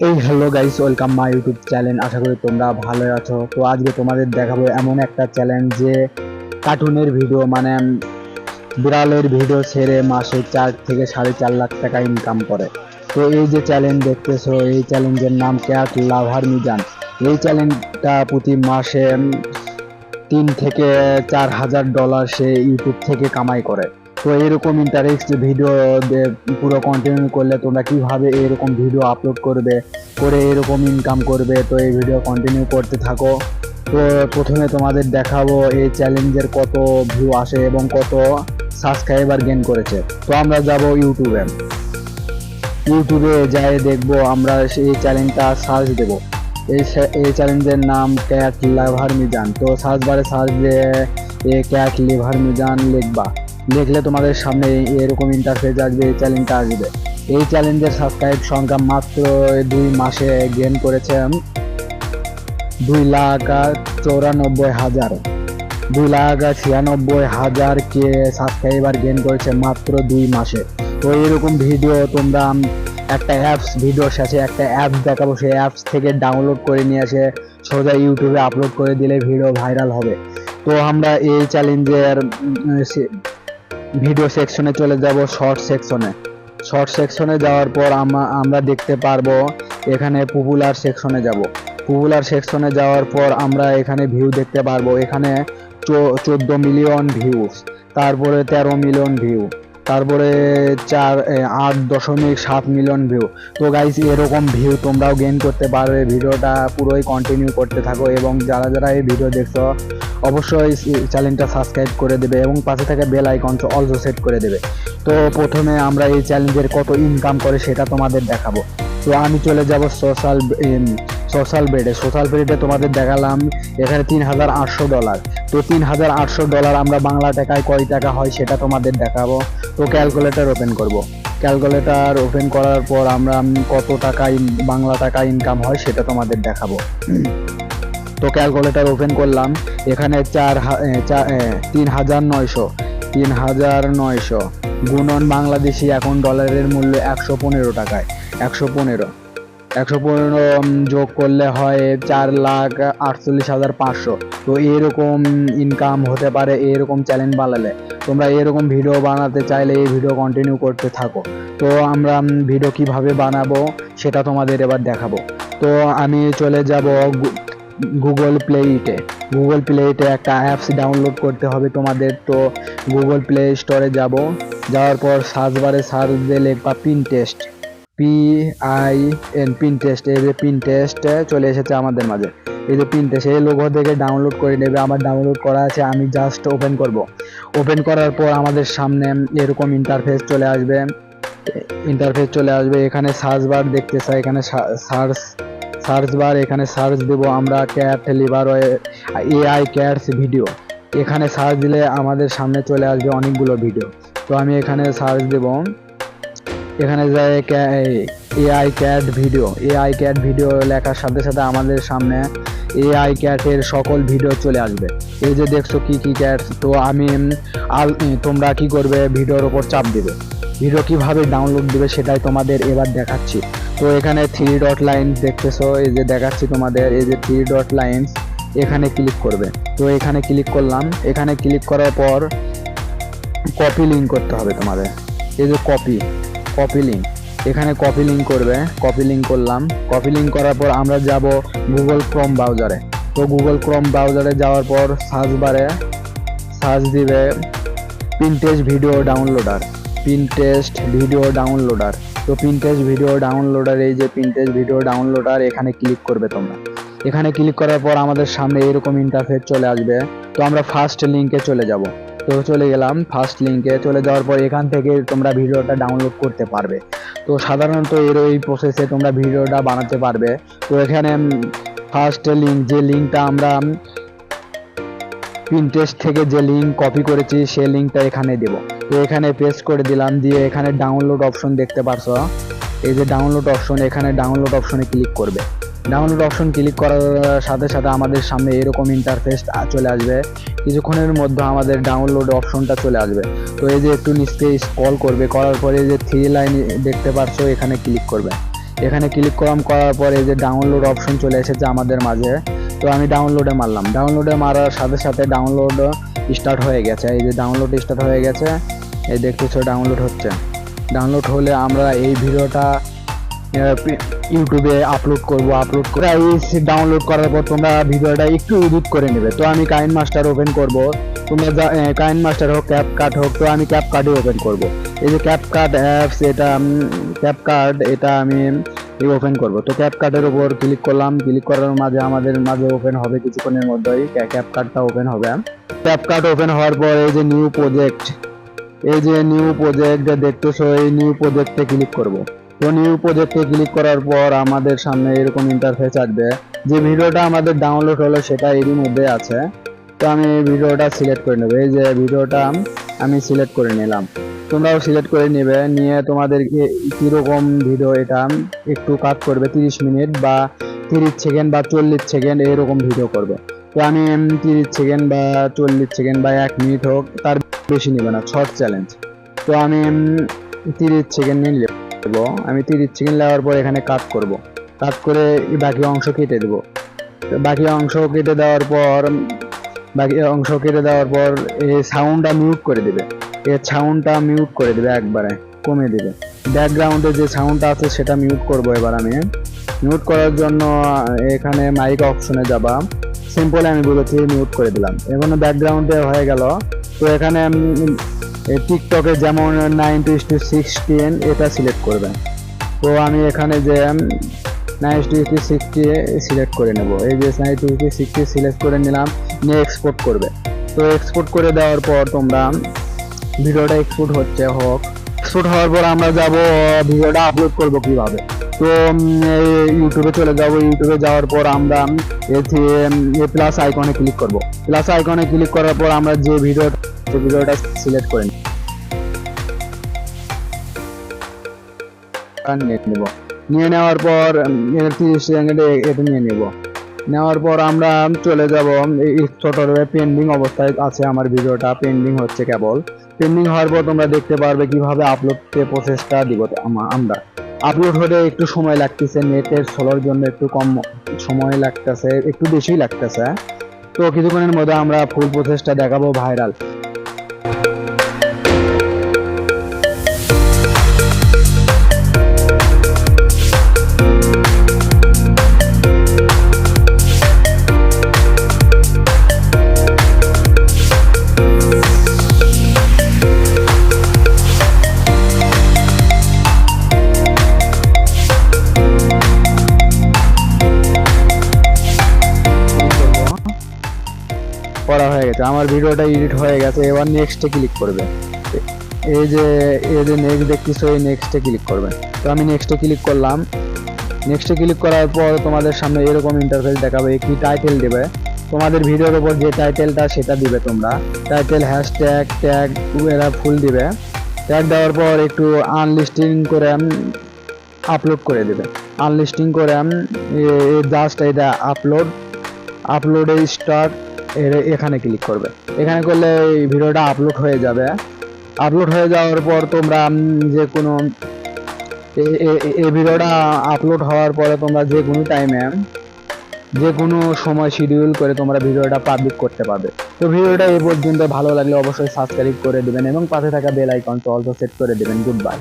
এই hello guys, welcome my YouTube channel. আশা করি তোমরা ভালো আছো। তো আজকে তোমাদের দেখাবো এমন একটা চ্যালেঞ্জ যে কার্টুনের ভিডিও মানে বিড়ালের ভিডিও ছেড়ে মাসে 4 থেকে 4.5 লাখ টাকা ইনকাম করে। তো এই যে চ্যালেঞ্জ দেখতেছো, এই চ্যালেঞ্জের নাম ক্যাট লাভার মিজান। এই চ্যালেঞ্জটা প্রতি মাসে 3 থেকে 4 হাজার ডলার সে ইউটিউব থেকে কামাই করে। তো এরকম ইন্টারেস্ট ভিডিও পুরো কন্টিনিউ করলে তোমরা কিভাবে এরকম ভিডিও আপলোড করবে, করে এরকম ইনকাম করবে, তো এই ভিডিও কন্টিনিউ করতে থাকো। তো প্রথমে তোমাদের দেখাবো এই চ্যালেঞ্জের কত ভিউ আসে এবং কত সাবস্ক্রাইবার গেইন করেছে। তো আমরা যাব ইউটিউবে যাই দেখবো, আমরা এই চ্যালেঞ্জটা সার্চ দেবো। এই চ্যালেঞ্জের নাম ক্যাট লিভার মিজান। তো সার্চ বারে সার্চ দিয়ে ক্যাট লিভার মিজান লিখলে তোমাদের সামনে এরকম ইন্টারফেস আসবে, এই চ্যালেঞ্জটা আসবে। এই চ্যালেঞ্জের সাবস্ক্রাইব সংখ্যা মাত্র 2 মাসে গেইন করেছে 2,94,000। 2,96,000 কে সাবস্ক্রাইবার গেইন করেছে মাত্র 2 মাসে। তো এরকম ভিডিও তোমরা একটা অ্যাপস, ভিডিও শেষে একটা অ্যাপস দেখাবো, সেই অ্যাপস থেকে ডাউনলোড করে নিয়ে এসে সোজা ইউটিউবে আপলোড করে দিলে ভিডিও ভাইরাল হবে। তো আমরা এই চ্যালেঞ্জের ভিডিও সেকশনে চলে যাব, শর্ট সেকশনে যাওয়ার পর আমরা দেখতে পারবো এখানে পপুলার সেকশনে যাব। পপুলার সেকশনে যাওয়ার পর আমরা এখানে ভিউ দেখতে পারবো, এখানে 14 মিলিয়ন ভিউজ, তারপরে 13 মিলিয়ন ভিউ, তারপরে 8.7 মিলিয়ন ভিউ। তো গাইস, এরকম ভিউ তোমরাও গেইন করতে পারবে। ভিডিওটা পুরোই কন্টিনিউ করতে থাকো এবং যারা যারা এই ভিডিও দেখছো অবশ্যই চ্যানেলটা সাবস্ক্রাইব করে দেবে এবং পাশে থাকা বেল আইকন অলসো সেট করে দেবে। তো প্রথমে আমরা এই চ্যালেঞ্জের কত ইনকাম করে সেটা তোমাদের দেখাবো। তো আমি চলে যাব সোশ্যাল বেডে তোমাদের দেখালাম এখানে $3,800। তো $3,800 আমরা বাংলা টাকায় কয় টাকা হয় সেটা তোমাদের দেখাবো। তো ক্যালকুলেটর ওপেন করার পর আমরা কত টাকা বাংলা টাকা ইনকাম হয় সেটা তোমাদের দেখাবো। তো ক্যালকুলেটর ওপেন করলাম, এখানে 3,900 গুণন বাংলাদেশি এখন ডলারের মূল্য 115 টাকায়। 115 যোগ করলে হয় 4,48,500। তো এরকম ইনকাম হতে পারে এরকম চ্যালেঞ্জ বানালে। তোমরা এরকম ভিডিও বানাতে চাইলে এই ভিডিও কন্টিনিউ করতে থাকো। তো আমরা ভিডিও কিভাবে বানাবো সেটা তোমাদের এবার দেখাবো। তো আমি চলে যাব গুগল প্লেতে একটা অ্যাপস ডাউনলোড করতে হবে তোমাদের। তো গুগল প্লে স্টোরে যাওয়ার পর সার্চ বারে সার্চ দিয়ে লিখবা পিনটেস্ট, পিনটেস্ট। এই যে পিনটেস্ট চলে এসেছে আমাদের মাঝে। এই যে পিনটেস্ট, এই লোগো থেকে ডাউনলোড করে নেবে। আমার ডাউনলোড করা আছে, আমি জাস্ট ওপেন করার পর আমাদের সামনে এরকম ইন্টারফেস চলে আসবে। এখানে সার্চ বার দেখতে চাই, এখানে সার্চ বার, এখানে সার্চ দেব আমরা cat lover AI cats video. এখানে সার্চ দিলে আমাদের সামনে চলে আসবে অনেকগুলো ভিডিও। তো আমি এখানে সার্চ দেব, এখানে যায় এআই ক্যাট ভিডিও লেখার সাথে সাথে আমাদের সামনে এআই ক্যাটের সকল ভিডিও চলে আসবে। এই যে দেখছো কি ক্যাট। তো তোমরা কি করবে, ভিডিওর উপর চাপ দিবে। ভিডিও কিভাবে ডাউনলোড দিবে সেটাই তোমাদের এবার দেখাচ্ছি। তো এখানে 3 ডট লাইন দেখতেছো, এই যে দেখাচ্ছি তোমাদের, এই যে 3 ডট লাইন, এখানে ক্লিক করবে। তো এখানে ক্লিক করলাম, এখানে ক্লিক করার পর কপি লিঙ্ক করতে হবে তোমাদের। এই যে কপি লিঙ্ক, এখানে কপি লিঙ্ক করবে। কপি লিঙ্ক করলাম, কপি লিঙ্ক করার পর আমরা যাব গুগল ক্রোম ব্রাউজারে। তো গুগল ক্রোম ব্রাউজারে যাওয়ার পর সার্চ বারে সার্চ দিবে পিনটেস্ট ভিডিও ডাউনলোডার। তো পিনটেস্ট ভিডিও ডাউনলোডার, এই যে পিনটেস্ট ভিডিও ডাউনলোডার, এখানে ক্লিক করবে তোমরা। এখানে ক্লিক করার পর আমাদের সামনে এরকম ইন্টারফেস চলে আসবে। তো আমরা ফার্স্ট লিঙ্কে চলে যাব। তো চলে গেলাম ফার্স্ট লিঙ্কে। চলে যাওয়ার পর এখান থেকে তোমরা ভিডিওটা ডাউনলোড করতে পারবে। তো সাধারণত এই প্রসেসে তোমরা ভিডিওটা বানাতে পারবে। তো এখানে ফার্স্ট লিঙ্ক, যে লিঙ্কটা আমরা পিনটেস্ট থেকে যে লিঙ্ক কপি করেছি সেই লিঙ্কটা এখানে দেব। তো এখানে পেস্ট করে দিলাম, দিয়ে এখানে ডাউনলোড অপশন দেখতে পারছো, এই যে ডাউনলোড অপশন, এখানে ডাউনলোড অপশনে ক্লিক করবে। ডাউনলোড অপশন ক্লিক করার সাথে সাথে আমাদের সামনে এরকম ইন্টারফেস চলে আসবে। কিছুক্ষণের মধ্যে আমাদের ডাউনলোড অপশনটা চলে আসবে। তো এই যে একটু নিচে স্ক্রল করবে, করার পরে যে 3 লাইন দেখতে পারছো, এখানে ক্লিক করবে। এখানে ক্লিক করার পরে এই যে ডাউনলোড অপশন চলে এসেছে আমাদের মাঝে। তো আমি ডাউনলোডে মারলাম, ডাউনলোডে মারার সাথে সাথে ডাউনলোড স্টার্ট হয়ে গেছে। এই যে ডাউনলোড স্টার্ট হয়ে গেছে, এই দেখতেছো ডাউনলোড হচ্ছে। ডাউনলোড হলে আমরা এই ভিডিওটা ইউটিউবে আপলোড করে ডাউনলোড করার পর তোমরা ভিডিওটা একটু এডিট করে নেবে। তো আমি কাইনমাস্টার ওপেন করব, তোমরা কাইনমাস্টার হোক ক্যাপকাট হোক, তো আমি ক্যাপকাটই ওপেন করব। এই যে ক্যাপকাট অ্যাপস, এটা ক্যাপকাট, এটা আমি ওপেন করব। তো ক্যাপকাটের উপর ক্লিক করলাম, ক্লিক করার মাঝে আমাদের মাঝে ওপেন হবে, কিছুক্ষণের মধ্যেই ক্যাপকাটটা ওপেন হবে। ক্যাপকাট ওপেন হওয়ার পর এই যে নিউ প্রজেক্ট, এই যে নিউ প্রজেক্ট দেখতেছো, এই নিউ প্রজেক্টে ক্লিক করব। তো নিউ প্রজেক্টে ক্লিক করার পর আমাদের সামনে এরকম ইন্টারফেস আসবে। যে ভিডিওটা আমাদের ডাউনলোড হলো সেটা এরই মধ্যে আছে। তো আমি ভিডিওটা সিলেক্ট করে নেব, এই যে ভিডিওটা আমি সিলেক্ট করে নিলাম, তোমরাও সিলেক্ট করে নেবে। নিয়ে তোমাদের কিরকম ভিডিও, এটা একটু কাট করবে, 30 মিনিট বা 30 সেকেন্ড বা 40 সেকেন্ড এরকম ভিডিও করবে। তো আমি 30 সেকেন্ড বা 40 সেকেন্ড বা 1 মিনিট হোক, তার বেশি নেবে না, শর্ট চ্যালেঞ্জ। তো আমি 30 সেকেন্ড নিয়ে নেব। আমি 30 সেকেন্ড নেওয়ার পর এখানে কাট করব, কাট করে বাকি অংশ কেটে দেব। বাকি অংশ কেটে দেওয়ার পর এই সাউন্ডটা মিউট করে দেবে, এই সাউন্ডটা মিউট করে দেবে, একবারে কমে দেবে। ব্যাকগ্রাউন্ডে যে সাউন্ডটা আছে সেটা মিউট করব। এবার আমি মিউট করার জন্য এখানে মাইক অপশনে যাবা, সিম্পল আমি বলেছি মিউট করে দিলাম। এখানে ব্যাকগ্রাউন্ডে হয়ে গেল। তো এখানে টিকটকে যেমন 9:16 এটা সিলেক্ট করবেন। তো আমি এখানে যে 9:60 সিলেক্ট করে নেব, এই যে 9:60 সিলেক্ট করে নিলাম, নিয়ে এক্সপোর্ট করবে। তো এক্সপোর্ট করে দেওয়ার পর তোমরা ভিডিওটা এক্সপোর্ট হওয়ার পর আমরা যাব ভিডিওটা আপলোড করব কিভাবে। তো ইউটিউবে চলে যাব, ইউটিউবে যাওয়ার পর আমরা প্লাস আইকনে ক্লিক করব। প্লাস আইকনে ক্লিক করার পর আমরা যে ভিডিওটা সিলেক্ট করে নেব। নিয়ে নেওয়ার পর 30 সেকেন্ড এটা নিয়ে নেব। নেওয়ার পর আমরা চলে যাব, পেন্ডিং অবস্থায় আছে আমার ভিডিওটা, পেন্ডিং হচ্ছে কেবল। পেন্ডিং হওয়ার পর তোমরা দেখতে পারবে কিভাবে আপলোড প্রসেসটা দিব। আমরা আপলোড হতে একটু সময় লাগতেছে, নেটের স্লোর জন্য একটু কম সময় লাগতেছে, একটু বেশি লাগতেছে। তো কিছুক্ষণের মধ্যে আমরা ফুল প্রসেসটা দেখাবো ভাইরাল। করা হয়ে গেছে, আমার ভিডিওটা এডিট হয়ে গেছে। এবার নেক্সটে ক্লিক করবে, এই যে নেক্সট দেখতেছো, এই নেক্সটে ক্লিক করবে। তো আমি নেক্সটে ক্লিক করলাম। নেক্সটে ক্লিক করার পর তোমাদের সামনে এরকম ইন্টারফেস দেখাবে, কি টাইটেল দেবে তোমাদের ভিডিওর উপর, যে টাইটেলটা সেটা দিবে তোমরা। টাইটেল, হ্যাশট্যাগ, ট্যাগ এরা ফুল দিবে। ট্যাগ দেওয়ার পর একটু আনলিস্টিং করে আপলোড করে দেবে। আনলিস্টিং করে জাস্ট এটা আপলোডে স্টার্ট, এখানে ক্লিক করবে। এখানে করলে এই ভিডিওটা আপলোড হয়ে যাবে। আপলোড হয়ে যাওয়ার পর তোমরা যে কোনো এই ভিডিওটা আপলোড হওয়ার পরে তোমরা যে কোনো টাইমে, যে কোনো সময় শিডিউল করে তোমরা ভিডিওটা পাবলিক করতে পারবে। তো ভিডিওটা এই পর্যন্ত ভালো লাগলে অবশ্যই সাবস্ক্রাইব করে দিবেন এবং পাশে থাকা বেল আইকনটা অলসো সেট করে দিবেন। Good bye.